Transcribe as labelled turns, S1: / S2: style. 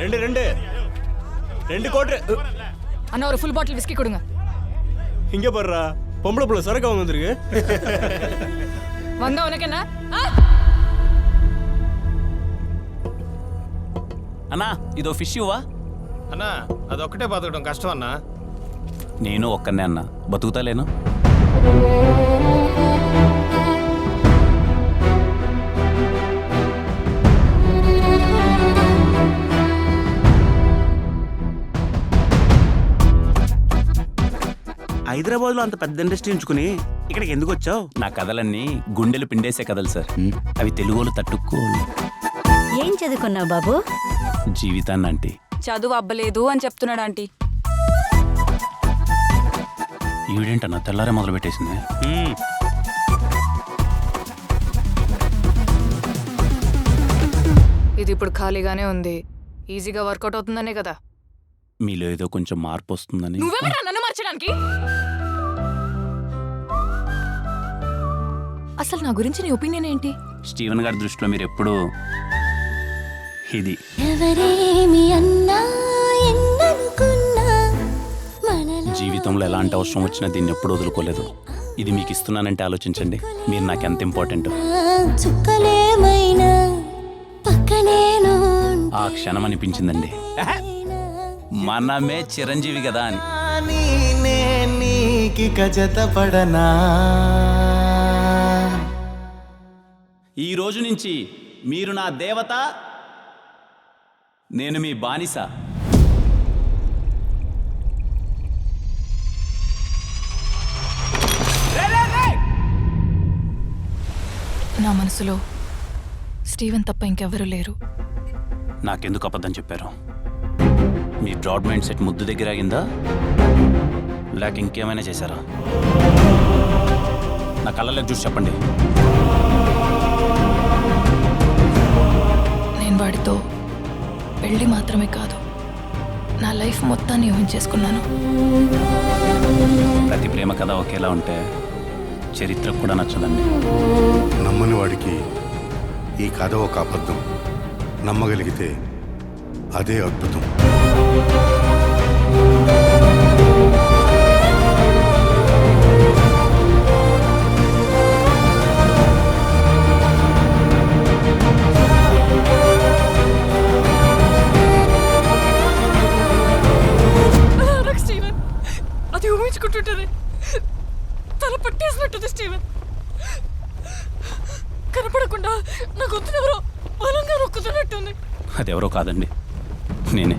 S1: ரெண்டு கோட்ரு
S2: அண்ணா ஒரு ஃபுல் பாட்டில் விஸ்கி கொடுங்க.
S1: இங்க பாருடா, பொம்பளை புள்ள சரக்கு அவங்க வந்திருக்கு.
S2: வந்தா உனக்கு என்ன?
S3: అన్నా ఇదో ఫిష్ ఇవ్వా?
S4: అన్నా అదొక్కటే బతకడం కష్టం అన్నా.
S3: నేను ఒక్కనే అన్నా, బతుకుతాలేను.
S5: హైదరాబాద్లో అంత పెద్ద ఇండస్ట్రీ ఉంచుకుని ఇక్కడికి ఎందుకు వచ్చావు?
S3: నా కథలన్నీ గుండెలు పిండేసే కథలు సార్. అవి తెలుగులో తట్టుకోలు.
S6: ఏం చదువుకున్నావు బాబు?
S3: జీవితాన్ని అంటే
S2: చదువు అబ్బలేదు అని చెప్తున్నాడు ఆంటీ.
S3: ఈవిడేంటన్నా తెల్లారే మొదలు పెట్టేసింది.
S2: ఇది ఇప్పుడు ఖాళీగానే ఉంది, ఈజీగా వర్కౌట్ అవుతుందనే కదా.
S3: మీలో ఏదో కొంచెం మార్పు వస్తుందని.
S2: నువ్వేమైనా నన్ను మార్చడానికి? అసలు నా గురించి నీ ఒపీనియన్ ఏంటి?
S3: స్టీవెన్ గారి దృష్టిలో మీరు ఎప్పుడు ఇది జీవితంలో ఎలాంటి అవసరం వచ్చినా దీన్ని ఎప్పుడు వదులుకోలేదు. ఇది మీకు ఇస్తున్నానంటే ఆలోచించండి, మీరు నాకు ఎంత ఇంపార్టెంట్. ఆ క్షణం అనిపించిందండి, మనమే చిరంజీవి కదా అని. ఈ రోజు నుంచి మీరు నా దేవత, నేను మీ బానిస.
S2: నా మనసులో స్టీవెన్ తప్ప ఇంకెవరూ లేరు.
S3: నాకెందుకు అబద్ధం చెప్పారు? మీ బ్రాడ్ మైండ్ సెట్ ముద్దు దగ్గర ఆగిందా, లేక ఇంకేమైనా చేశారా? నా కళ్ళలోకి చూసి చెప్పండి.
S2: నేను వాడితో పెళ్ళి మాత్రమే కాదు, నా లైఫ్ మొత్తాన్ని ఊహించేసుకున్నాను.
S3: ప్రతి ప్రేమ కథ ఒకేలా ఉంటే చరిత్ర కూడా నచ్చదండి.
S7: నమ్మని వాడికి ఈ కథ ఒక అబద్ధం, నమ్మగలిగితే అదే అద్భుతం.
S2: అది ఊహించుకుంటుంటారే, తల పట్టేసినట్టుంది స్టీవెన్. కనపడకుండా నా గొంతునెవరో బలంగా నొక్కుతున్నట్టుంది.
S3: అదెవరో కాదండి, నేనే.